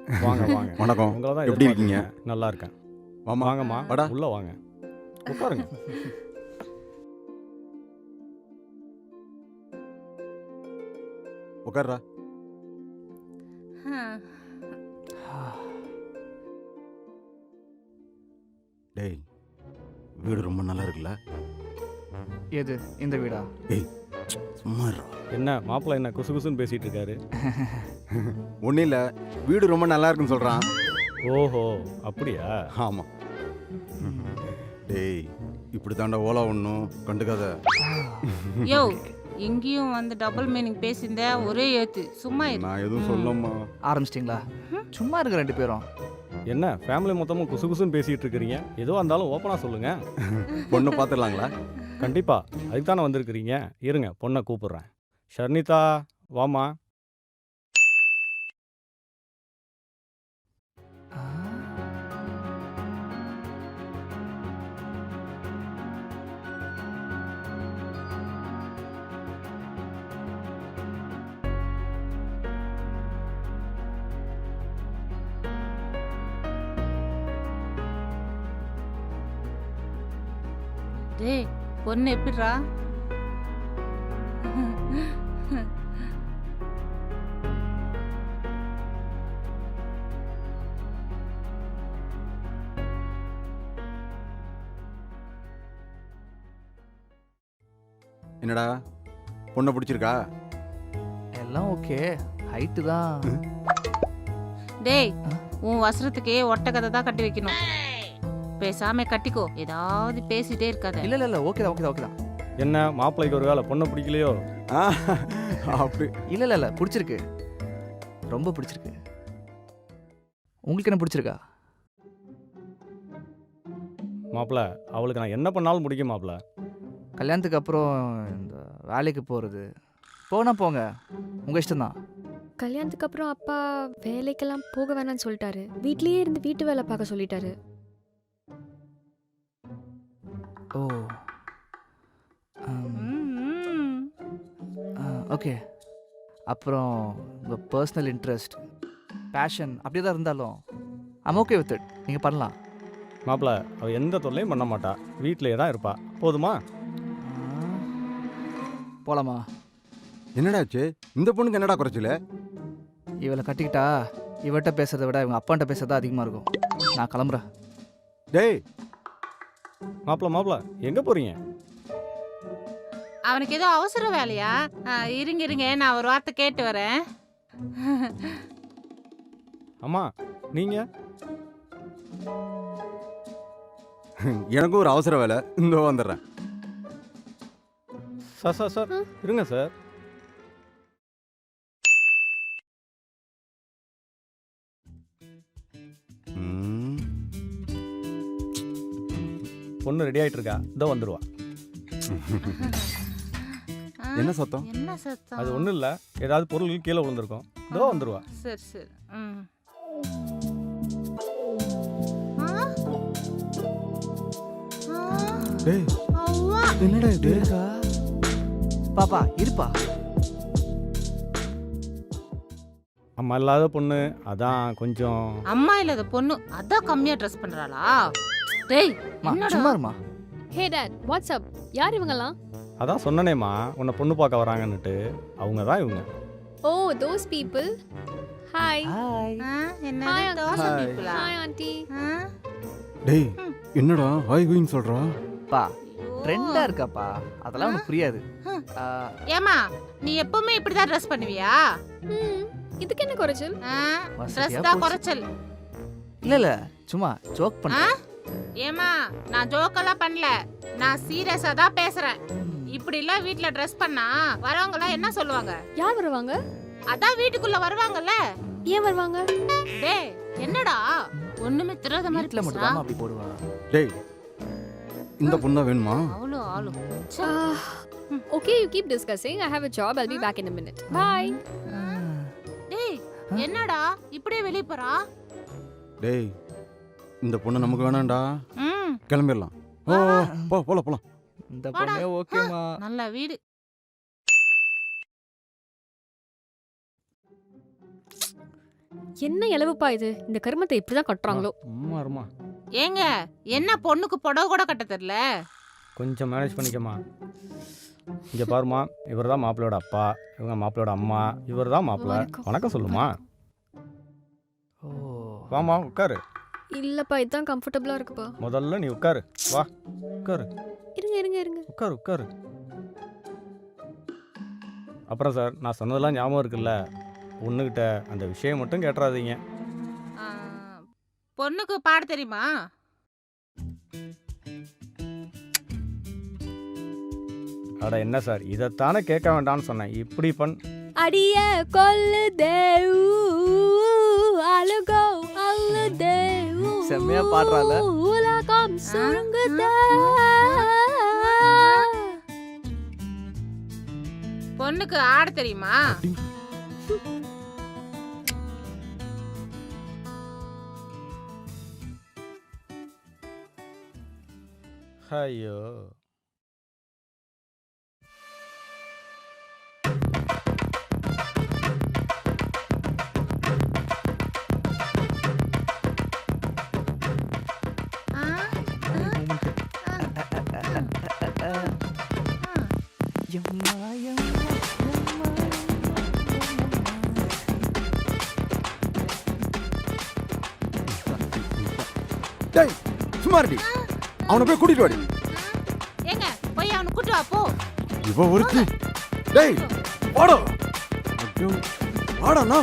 வாங்க வாங்க. வணக்கம். உங்களை தான் எப்படி இருக்கீங்க? நல்லா இருக்கேன். வாமா. வாங்கம்மா, வாடா. உள்ள வாங்க, உட்காருங்க. உட்கார்றா. டேய், வீடு ரொம்ப நல்லா இருக்குல்ல? எது இந்த வீடா? ஏய், சும்மா இருடா. என்ன மாப்பிள்ளை என்ன குசு குசுன்னு பேசிட்டு இருக்காரு? ஒன்றும் இல்லை, வீடு ரொம்ப நல்லா இருக்குன்னு சொல்கிறான். ஓஹோ, அப்படியா? ஆமாம். டேய், இப்படி தாண்டா ஓலா ஒன்றும் கண்டுக்காத. யோ இங்கேயும் வந்து டபுள் மீனிங் பேசியிருந்த ஒரே ஏத்து சும்மா இரு. நான் எதுவும் சொல்லம்மா. ஆரம்பிச்சிட்டிங்களா? சும்மா இருங்க ரெண்டு பேரும். என்ன ஃபேமிலி மொத்தமும் குசு குசுன்னு பேசிட்டு இருக்கிறீங்க? எதுவாக இருந்தாலும் ஓப்பனாக சொல்லுங்க. பொண்ணு பார்த்துடலாங்களா? கண்டிப்பா, அதுக்கு தானே வந்திருக்கிறீங்க. இருங்க, பொண்ணை கூப்பிடுறேன். ஷர்னிதா, வாமா. டேய் பொண்ணு எப்படிரா? என்னடா, பொண்ணை பிடிச்சிருக்கா? எல்லாம் ஓகே, ஹைட்டு தான். டேய் உன் வசரத்துக்கே ஒட்ட கதை தான் கட்டி வைக்கணும். பேசாம கட்டிக்கோ, ஏதாவது பேசிட்டே இருக்காத. இல்ல இல்ல இல்ல, ஓகே தான் ஓகே தான் ஓகே தான். என்ன மாப்பிள்ளைக்கு ஒரு வேலை பொண்ணை பிடிக்கலையோ? ஆ, அப்படி இல்ல இல்ல இல்ல, பிடிச்சிருக்கு, ரொம்ப பிடிச்சிருக்கு. உங்களுக்கு என்ன பிடிச்சிருக்கா? மாப்பிள்ளை, அவளுக்கு நான் என்ன பண்ணாலும் பிடிக்கும் மாப்பிள்ளை. கல்யாணத்துக்கு அப்புறம் இந்த வேலைக்கு போகிறது போனா போங்க, உங்கள் இஷ்டம்தான். கல்யாணத்துக்கு அப்புறம் அப்பா வேலைக்கெல்லாம் போக வேணாம்னு சொல்லிட்டாரு. வீட்லயே இருந்து வீட்டு வேலை பார்க்க சொல்லிட்டாரு. ஓ ம். ஓகே. அப்புறம் உங்கள் பர்சனல் இன்ட்ரெஸ்ட், பேஷன் அப்படியே தான் இருந்தாலும் ஐம் ஓகே வித் இட். நீங்கள் பண்ணலாம். மாப்பிள்ளை, அவள் எந்த தொல்லையும் பண்ண மாட்டா, வீட்டிலேயே தான் இருப்பா. போதுமா? போகலாமா? என்னடாச்சு? இந்த பொண்ணுக்கு என்னடா குறைச்சல? இவளை கட்டிக்கிட்டா இவட்ட பேசுறதை விட இவங்க அப்பான்ட்ட பேசுறது அதிகமாக இருக்கும். நான் கிளம்புறேன். டேய், மாப்பிள்ளை மாப்பிள்ளை, எங்கே போகிறீங்க? அவனுக்கு ஏதோ அவசர வேலையா? இருங்க இருங்க, நான் ஒரு வார்த்தை கேட்டு வரேன். அம்மா, நீங்கள்? எனக்கும் ஒரு அவசர வேலை, இந்த வந்துடுறேன். சார் சார் சார், இருங்க சார். ம், பொண்ணு ரெடி ஆகிட்டு இருக்கா, இதோ வந்துடுவா. என்ன சத்தம்? என்ன சத்தம்? அது ஒன்றும் இல்லை, ஏதாவது பொருள் கீழே விழுந்திருக்கும், இதோ வந்துடுவா. சரி சரி. ஆ? ஆ? டேய், அவ்வா. என்னடா இது? பாப்பா இருப்பா. அம்மா இல்லாத பொண்ணு, அதான் கொஞ்சம். அம்மா இல்லாத பொண்ணு அதான் கம்மியா ட்ரெஸ் பண்றாளா? டேய் மா, என்னடா? சும்மா இருமா. ஹே டாட், வாட்ஸ்அப்? யார் இவங்கலாம்? அதான் சொன்னனேம்மா, உன்னை பொண்ணு பார்க்க வராங்கன்னுட்டு. அவங்க தான் இவங்க. Oh, those people. Hi. Hi. என்ன Hi, uncle. தோசை Hi. பீப்புளா? Hi aunty. டேய், என்னடா ஹாய் ஹூயின்னு சொல்றா? பா ட்ரெண்டா இருக்காப்பா, அதெல்லாம் உனக்கு புரியாது. ஆ, ஏமா நீ எப்பவுமே இப்படிதான் ட்ரெஸ் பண்ணுவியா? இதுக்கு என்ன குறைச்சல்? வசதியா ட்ரெஸ் தான் போச்சு. குறைச்சல். இல்ல இல்ல, சும்மா ஜோக் பண்ண. ஏமா நான் ஜோக்கெல்லாம் பண்ணல, நான் சீரியஸா தான் பேசுறேன். இப்படி எல்லாம் வீட்ல ட்ரெஸ் பண்ணா வரவங்க எல்லாம் என்ன சொல்லுவாங்க? யார் வருவாங்க? அதான் வீட்டுக்குள்ள வருவாங்கல்ல. ஏன் வருவாங்க? டேய் என்னடா ஒண்ணுமே தெரியாத மாதிரி வீட்ல மட்டும் பேசுறா? தான் அப்படி போடுவா. டேய், இந்த பொண்ணு தான் வேணுமா? அவ்வளோ ஆளு. Okay, you keep discussing. I have a job. I'll be back in a minute. Bye. டேய் என்னடா இப்படியே வெளிய போறா? டேய், இந்த பொண்ணு நமக்கு வேணாம்டா, ம் கிளம்பிடலாம். ஓ போ, போலாம். இந்த பொண்ணே ஓகேமா. நல்ல வீடு. என்ன இலவுப்பா இது? இந்த கருமத்தை இப்படிதான் கட்டுறாங்களோ? அம்மா இருமா, ஏங்க என்ன பொண்ணுக்கு புடவை கூட கட்ட தெரியல? கொஞ்சம் மேனேஜ் பண்ணிக்கம்மா. இங்கே பாருமா, இவர் தான் மாப்பிள்ளையோட அப்பா, இவங்க மாப்பிள்ளையோட அம்மா, இவர் தான் மாப்பிள்ளை. வணக்கம். வணக்கம் சொல்லுமா. ஓ வாமா உட்காரு. இல்லப்பா, இதுதான் கம்ஃபர்டபுளா இருக்குப்பா. முதல்ல நீ உட்காரு. வா உட்காரு, இருங்க இருங்க இருங்க. உட்காரு உட்காரு. அப்புறம் சார், நான் சொன்னதெல்லாம் ஞாபகம் இருக்குல்ல? பொண்ணுக்கிட்ட அந்த விஷயம் மட்டும் கேட்டுறாதீங்க. ஆ, பொண்ணுக்கு பாட தெரியுமா? அட என்ன சார், இதைத்தானே கேட்க வேண்டாம்னு சொன்னேன். இப்படி அடிய கொல்லுதே அழுகோ அழுதே செம்மையா பாடுறாள. உலகம் சுருங்குதே. பொண்ணுக்கு ஆட தெரியுமா? ஐயோ, ஆ, ஆ, எம்மா, எம்மா, எம்மா, டேய் சும்மா இருடி, அவனை போய் கூட்டிட்டு வாடி. ஏங்க போய் அவனை கூட்டு வா போ. இவ ஒருத்தி. டேய் வாடா. ஐயோ வாடாண்ணா.